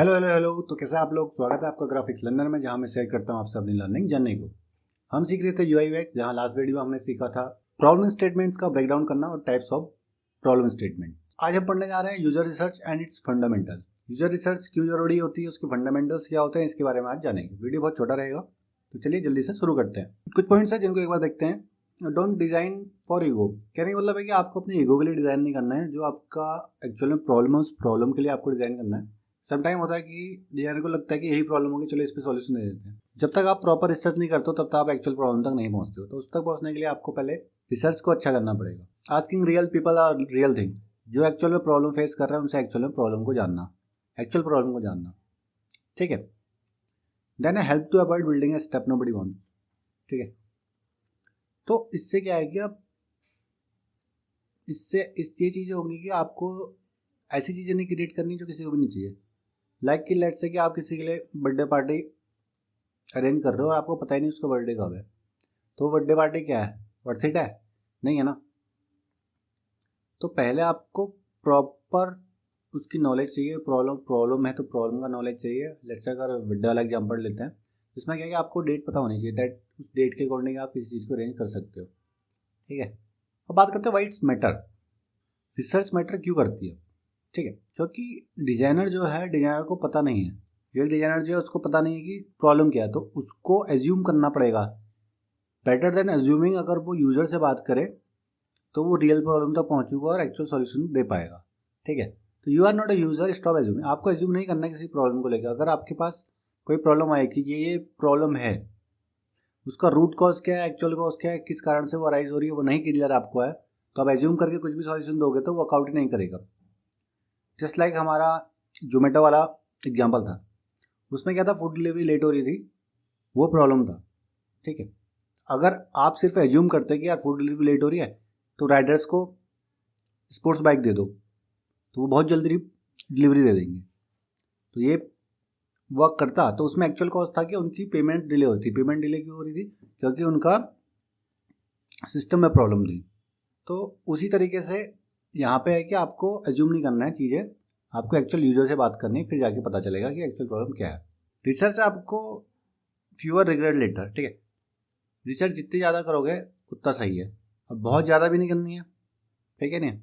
Hello hello hello. तो कैसे आप लोग? स्वागत है आपका ग्राफिक्स लर्नर में, जहां मैं शेयर करता हूं आपसे अपनी लर्निंग जर्नी को। हम सीख रहे थे यूआई यूएक्स, जहां लास्ट वीडियो में हमने सीखा था प्रॉब्लम स्टेटमेंट्स का ब्रेकडाउन करना और टाइप्स ऑफ प्रॉब्लम स्टेटमेंट। आज हम पढ़ने जा रहे हैं user research and its fundamental. User research क्यों जरूरी होती है, उसके फंडामेंटल्स क्या होते हैं, इसके बारे में आज जानेंगे। वीडियो बहुत छोटा रहेगा, तो चलिए जल्दी से शुरू करते हैं। कुछ पॉइंट्स है जिनको एक बार देखते हैं। Don't design for ego. कहने का मतलब है कि आपको अपने ईगो के लिए डिजाइन नहीं करना है, जो आपका एक्चुअल में प्रॉब्लम है उस प्रॉब्लम के लिए आपको डिजाइन करना है। समटाइम होता है कि डिजाइनर को लगता है कि यही प्रॉब्लम होगी, चलो इस पे सॉल्यूशन दे देते हैं। जब तक आप प्रॉपर रिसर्च नहीं करते हो तब तक आप एक्चुअल प्रॉब्लम तक नहीं पहुंचते हो। तो उस तक पहुंचने के लिए आपको पहले रिसर्च को अच्छा करना पड़ेगा। Asking real people are real thing. जो एक्चुअल में प्रॉब्लम फेस कर रहे हैं उनसे एक्चुअल में प्रॉब्लम को जानना, एक्चुअल प्रॉब्लम को जानना, ठीक है। Then help to avoid building a step nobody wants, ठीक है। तो इससे क्या है कि आप इससे ये चीज़ें होंगी कि आपको ऐसी चीज़ें नहीं क्रिएट करनी जो किसी को भी नहीं चाहिए। लाइक कि लेट्स से कि आप किसी के लिए बर्थडे पार्टी अरेंज कर रहे हो और आपको पता ही नहीं उसका बर्थडे कब है, तो बर्थडे पार्टी क्या है, वर्थ इट है? नहीं है ना। तो पहले आपको प्रॉपर उसकी नॉलेज चाहिए। प्रॉब्लम है तो प्रॉब्लम का नॉलेज चाहिए। लेट्स से अगर बर्थडे वाला एग्जांपल लेते हैं, इसमें क्या है कि आपको डेट पता होनी चाहिए, दैट उस डेट के अकॉर्डिंग आप किसी चीज़ को अरेंज कर सकते हो, ठीक है। अब बात करते हैं why it's matter. Research matter क्यों करती है, ठीक है। क्योंकि डिजाइनर जो है, डिजाइनर को पता नहीं है, रियल डिजाइनर जो है उसको पता नहीं है कि प्रॉब्लम क्या है, तो उसको एज्यूम करना पड़ेगा। बेटर देन एज्यूमिंग, अगर वो यूजर से बात करे तो वो रियल प्रॉब्लम तक पहुंचेगा और एक्चुअल सॉल्यूशन दे पाएगा, ठीक है। तो you are not a user, stop assuming. आपको एज्यूम नहीं करना है किसी प्रॉब्लम को लेकर। अगर आपके पास कोई प्रॉब्लम आए कि ये प्रॉब्लम है, उसका रूट कॉज क्या है, एक्चुअल कॉज क्या है, किस कारण से वो अराइज हो रही है, वो नहीं क्लियर आपको है, तो आप एज्यूम करके कुछ भी सॉल्यूशन दोगे तो वो वर्कआउट ही नहीं करेगा। जस्ट लाइक हमारा जोमेटो वाला एग्जाम्पल था, उसमें क्या था, फूड डिलीवरी लेट हो रही थी, वो प्रॉब्लम था, ठीक है। अगर आप सिर्फ एज्यूम करते कि यार फूड डिलीवरी लेट हो रही है तो राइडर्स को स्पोर्ट्स बाइक दे दो, तो वो बहुत जल्दी डिलीवरी दे देंगे, तो ये वर्क करता। तो उसमें एक्चुअल कॉज था कि उनकी पेमेंट डिले हो रही थी। पेमेंट डिले क्यों हो रही थी? क्योंकि उनका सिस्टम में प्रॉब्लम थी। तो उसी तरीके से यहाँ पे है कि आपको एज्यूम नहीं करना है चीज़ें, आपको एक्चुअल यूजर से बात करनी है, फिर जाके पता चलेगा कि एक्चुअल प्रॉब्लम क्या है। रिसर्च आपको फ्यूअर रिग्रेट लेटर, ठीक है। रिसर्च जितनी ज़्यादा करोगे उतना सही है। अब बहुत ज़्यादा भी नहीं करनी है, ठीक है नहीं।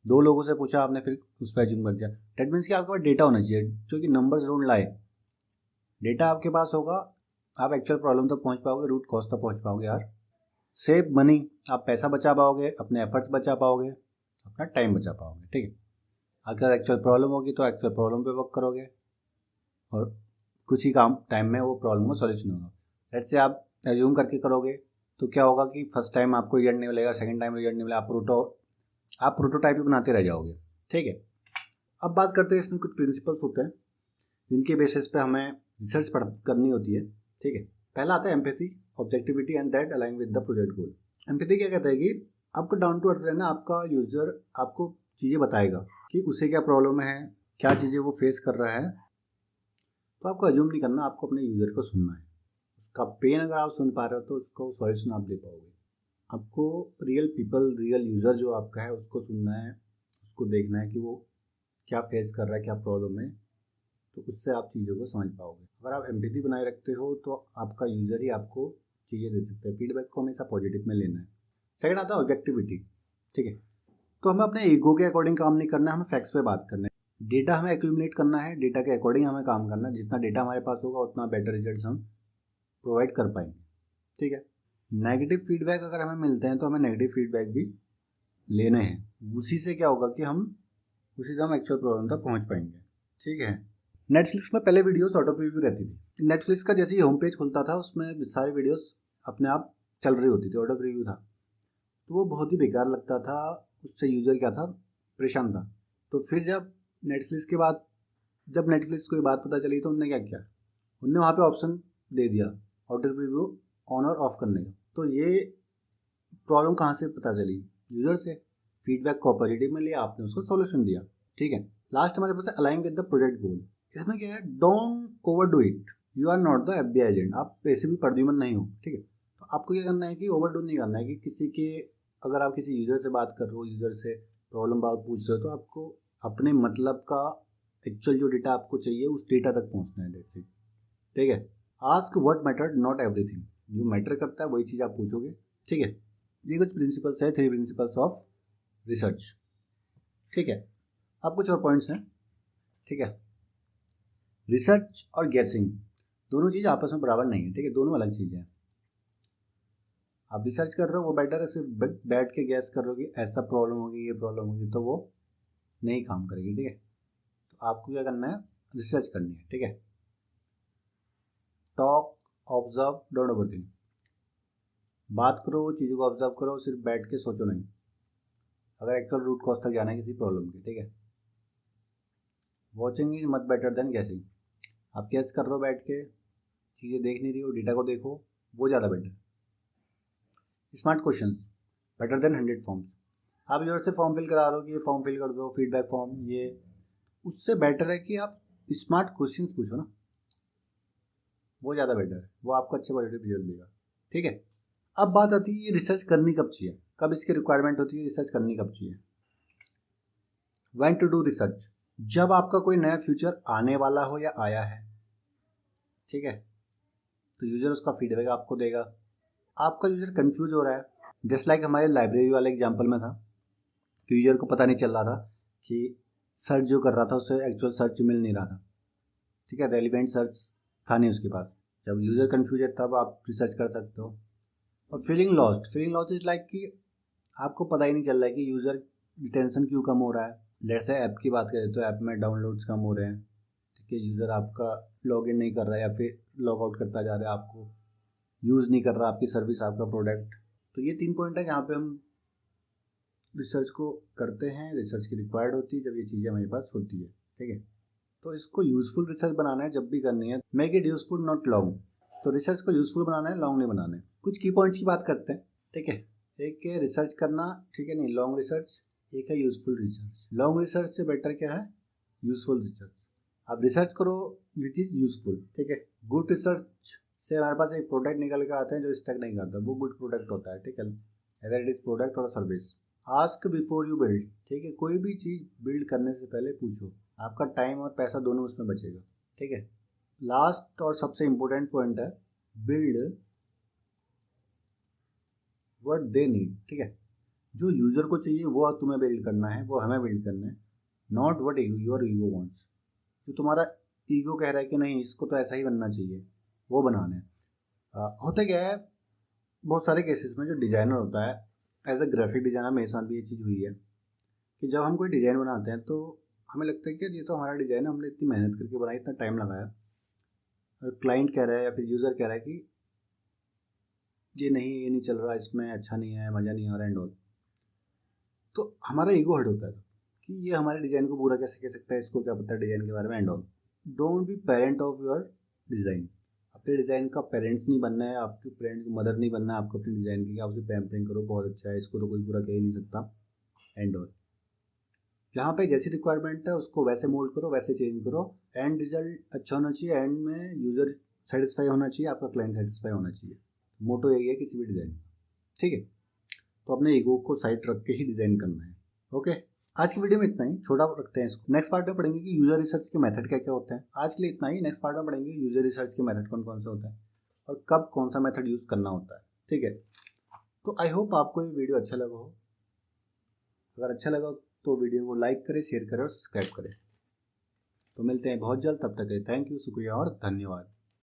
2 लोगों से पूछा आपने, फिर उस पर एज्यूम कर दिया। डेट मीन्स कि आपके पास डेटा होना चाहिए, क्योंकि नंबर्स डोंट लाई। डेटा आपके पास होगा, आप एक्चुअल प्रॉब्लम तक पहुँच पाओगे, रूट कॉज तक पहुँच पाओगे यार। सेव मनी, आप पैसा बचा पाओगे, अपने एफर्ट्स बचा पाओगे, अपना टाइम बचा पाओगे, ठीक है। अगर एक्चुअल प्रॉब्लम होगी तो एक्चुअल प्रॉब्लम पे वर्क करोगे और कुछ ही काम टाइम में वो प्रॉब्लम का सॉल्यूशन होगा। लेट्स से आप एज्यूम करके करोगे तो क्या होगा कि फर्स्ट टाइम आपको रिजल्ट नहीं मिलेगा, सेकंड टाइम रिजल्ट नहीं मिलेगा, आप प्रोटोटाइप ही बनाते रह जाओगे, ठीक है। अब बात करते हैं, इसमें कुछ प्रिंसिपल्स होते हैं जिनके बेसिस पे हमें रिसर्च करनी होती है, ठीक है। पहला आता है empathy, objectivity and that align with the project goal. Empathy क्या कहता है कि आपको डाउन टू अर्थ रहना। आपका यूजर आपको चीज़ें बताएगा कि उसे क्या प्रॉब्लम है, क्या चीज़ें वो फेस कर रहा है, तो आपको एज्यूम नहीं करना, आपको अपने यूजर को सुनना है। उसका पेन अगर आप सुन पा रहे हो तो उसको सॉल्यूशन आप दे पाओगे। आपको रियल पीपल, रियल यूजर जो आपका है उसको सुनना है, उसको देखना है कि वो क्या फेस कर रहा है, क्या प्रॉब्लम है, तो उससे आप चीज़ों को समझ पाओगे। अगर आप एम्पैथी बनाए रखते हो तो आपका यूजर ही आपको चीज़ें दे सकते हैं। फीडबैक को हमेशा पॉजिटिव में लेना है। सेकंड आता है ऑब्जेक्टिविटी, ठीक है। तो हमें अपने ईगो के अकॉर्डिंग काम नहीं करना है, हमें फैक्ट्स पे बात करना है। डेटा हमें एक्यूमुलेट करना है, डेटा के अकॉर्डिंग हमें काम करना है। जितना डेटा हमारे पास होगा उतना बेटर रिजल्ट्स हम प्रोवाइड कर पाएंगे, ठीक है। नेगेटिव फीडबैक अगर हमें मिलते हैं तो हमें नेगेटिव फीडबैक भी लेने हैं। उसी से क्या होगा कि उसी से हम एक्चुअल प्रॉब्लम तक पहुंच पाएंगे, ठीक है। नेटफ्लिक्स में पहले वीडियोस ऑटो प्रीव्यू रहती थी। नेटफ्लिक्स का जैसे ही होम पेज खुलता था उसमें सारी वीडियोस अपने आप चल रही होती थी, ऑटो प्रीव्यू था, तो वो बहुत ही बेकार लगता था। उससे यूजर क्या था, परेशान था। तो फिर जब नेटफ्लिक्स को ये बात पता चली तो उन्होंने क्या किया, उन्होंने वहाँ पे ऑप्शन दे दिया ऑटो प्रीव्यू ऑन और ऑफ करने का। तो ये प्रॉब्लम कहाँ से पता चली, यूजर से। फीडबैक को पॉजिटिव में लिया, आपने उसको सॉल्यूशन दिया, ठीक है। लास्ट हमारे पास है align with the project goal. इसमें क्या है, don't overdo it, you are not the FBI agent. आप वैसे भी प्रद्युमन नहीं हो, ठीक है। तो आपको क्या करना है कि ओवरडू नहीं करना है कि अगर आप किसी यूजर से बात कर रहे हो, यूजर से प्रॉब्लम बात पूछ रहे हो, तो आपको अपने मतलब का एक्चुअल जो डेटा आपको चाहिए उस डेटा तक पहुंचना है, दैट्स इट। ठीक है। Ask what matter not everything, जो मैटर करता है वही चीज़ आप पूछोगे। ठीक है। ये कुछ प्रिंसिपल्स है, 3 प्रिंसिपल्स ऑफ रिसर्च। ठीक है। अब कुछ और पॉइंट्स हैं। ठीक है। रिसर्च और गैसिंग दोनों चीज़ आपस में बराबर नहीं है। ठीक है, दोनों अलग चीज़ें हैं। आप रिसर्च कर रहे हो वो बेटर है, सिर्फ बैठ के गैस कर रहे हो कि ऐसा प्रॉब्लम होगी, ये प्रॉब्लम होगी, तो वो नहीं काम करेगी। ठीक है। तो आपको क्या करना है, रिसर्च करनी है। ठीक है। Talk, observe, don't overthink. बात करो, चीज़ों को ऑब्जर्व करो, सिर्फ बैठ के सोचो नहीं। अगर एक्चुअल रूट कॉज तक जाना है किसी प्रॉब्लम की। ठीक है। Watching is much better than guessing. आप गैस कर रहे हो बैठ के, चीज़ें देख नहीं रही हो, डेटा को देखो, वो ज़्यादा better. Smart question better than 100 forms. आप इधर से फॉर्म फिल करा रहे हो कि ये फॉर्म फिल कर दो, फीडबैक फॉर्म, ये उससे बेटर है कि आप स्मार्ट क्वेश्चंस पूछो ना, वो ज़्यादा बेटर है, वो आपको अच्छे पॉजिटिव रिजल्ट देगा। ठीक है। अब बात आती है ये रिसर्च करनी कब चाहिए, कब इसकी रिक्वायरमेंट होती है, रिसर्च करनी कब चाहिए। व्हेन टू डू रिसर्च, जब आपका कोई नया फ्यूचर आने वाला हो या आया है। ठीक है। तो यूजर उसका फीडबैक आपको देगा। आपका यूजर कंफ्यूज हो रहा है, जस्ट लाइक हमारे लाइब्रेरी वाले एग्जाम्पल में था कि यूजर को पता नहीं चल रहा था कि सर्च जो कर रहा था उससे एक्चुअल सर्च मिल नहीं रहा था। ठीक है, रेलिवेंट सर्च था नहीं उसके पास। जब यूज़र कंफ्यूज है तब आप रिसर्च कर सकते हो। और फीलिंग लॉस्ट इज लाइक कि आपको पता ही नहीं चल रहा है कि यूज़र रिटेंशन क्यों कम हो रहा है। लेट्स से ऐप की बात करें तो ऐप में डाउनलोड्स कम हो रहे हैं। ठीक है, यूज़र आपका लॉगिन नहीं कर रहा है या फिर लॉग आउट करता जा रहा है, आपको यूज़ नहीं कर रहा आपकी सर्विस, आपका प्रोडक्ट। तो ये 3 पॉइंट है जहाँ पे हम रिसर्च को करते हैं, रिसर्च की रिक्वायर्ड होती है जब ये चीज़ें हमारे पास होती है। ठीक है। तो इसको यूज़फुल रिसर्च बनाना है, जब भी करनी है make it useful not long. तो रिसर्च को यूज़फुल बनाना है, लॉन्ग नहीं बनाना है। कुछ की पॉइंट्स की बात करते हैं। ठीक है। एक है रिसर्च करना, ठीक है, नहीं लॉन्ग रिसर्च। एक है यूज़फुल रिसर्च। लॉन्ग रिसर्च से बेटर क्या है, यूज़फुल रिसर्च। आप रिसर्च करो विच इज़ यूज़फुल। ठीक है। गुड रिसर्च से हमारे पास एक प्रोडक्ट निकल के आते हैं जो स्टक नहीं करता, वो गुड प्रोडक्ट होता है। ठीक है, अगर इट इज़ प्रोडक्ट और service. Ask before you build. ठीक है, कोई भी चीज़ बिल्ड करने से पहले पूछो, आपका टाइम और पैसा दोनों उसमें बचेगा। ठीक है। लास्ट और सबसे इम्पोर्टेंट पॉइंट है बिल्ड व्हाट दे नीड। ठीक है, जो यूज़र को चाहिए वो तुम्हें बिल्ड करना है, वो हमें बिल्ड करना है, not what your ego wants. जो तुम्हारा ईगो कह रहा है कि नहीं इसको तो ऐसा ही बनना चाहिए, वो बनाना है। होता क्या है बहुत सारे केसेस में जो डिज़ाइनर होता है, एज अ ग्राफिक डिज़ाइनर मेरे साथ भी ये चीज़ हुई है कि जब हम कोई डिज़ाइन बनाते हैं तो हमें लगता है कि ये तो हमारा डिज़ाइन है, हमने इतनी मेहनत करके बनाई, इतना टाइम लगाया, और क्लाइंट कह रहा है या फिर यूज़र कह रहा है कि ये नहीं, ये नहीं चल रहा, इसमें अच्छा नहीं है, मज़ा नहीं आ रहा एंड ऑल। तो हमारा ईगो हर्ट होता है कि ये हमारे डिज़ाइन को पूरा कैसे कह सकता है, इसको क्या पता है डिज़ाइन के बारे में and all. Don't be parent of your design. अपने डिज़ाइन का पेरेंट्स नहीं बनना है, आपके पेरेंट की मदर नहीं बनना है आपको अपने डिज़ाइन की, आप उसे पैम्परिंग करो, बहुत अच्छा है, इसको तो कोई पूरा कह ही नहीं सकता एंड ऑल। जहाँ पे जैसी रिक्वायरमेंट है उसको वैसे मोल्ड करो, वैसे चेंज करो। एंड रिजल्ट अच्छा होना चाहिए, एंड में यूज़र सेटिस्फाई होना चाहिए, आपका क्लाइंट सेटिस्फाई होना चाहिए। मोटो यही है किसी भी डिज़ाइन का। ठीक है। तो अपने ईगो को साइड रख के ही डिज़ाइन करना है। ओके, आज की वीडियो में इतना ही, छोटा रखते हैं इसको। नेक्स्ट पार्ट में पढ़ेंगे कि यूज़र रिसर्च के मेथड क्या क्या होते हैं। आज के लिए इतना ही, नेक्स्ट पार्ट में पढ़ेंगे यूज़र रिसर्च के मेथड कौन कौन से होता है और कब कौन सा मेथड यूज़ करना होता है। ठीक है। तो आई होप आपको ये वीडियो अच्छा लगा हो। अगर अच्छा लगा तो वीडियो को लाइक करें, शेयर करें और सब्सक्राइब करें। तो मिलते हैं बहुत जल्द, तब तक के थैंक यू, शुक्रिया और धन्यवाद।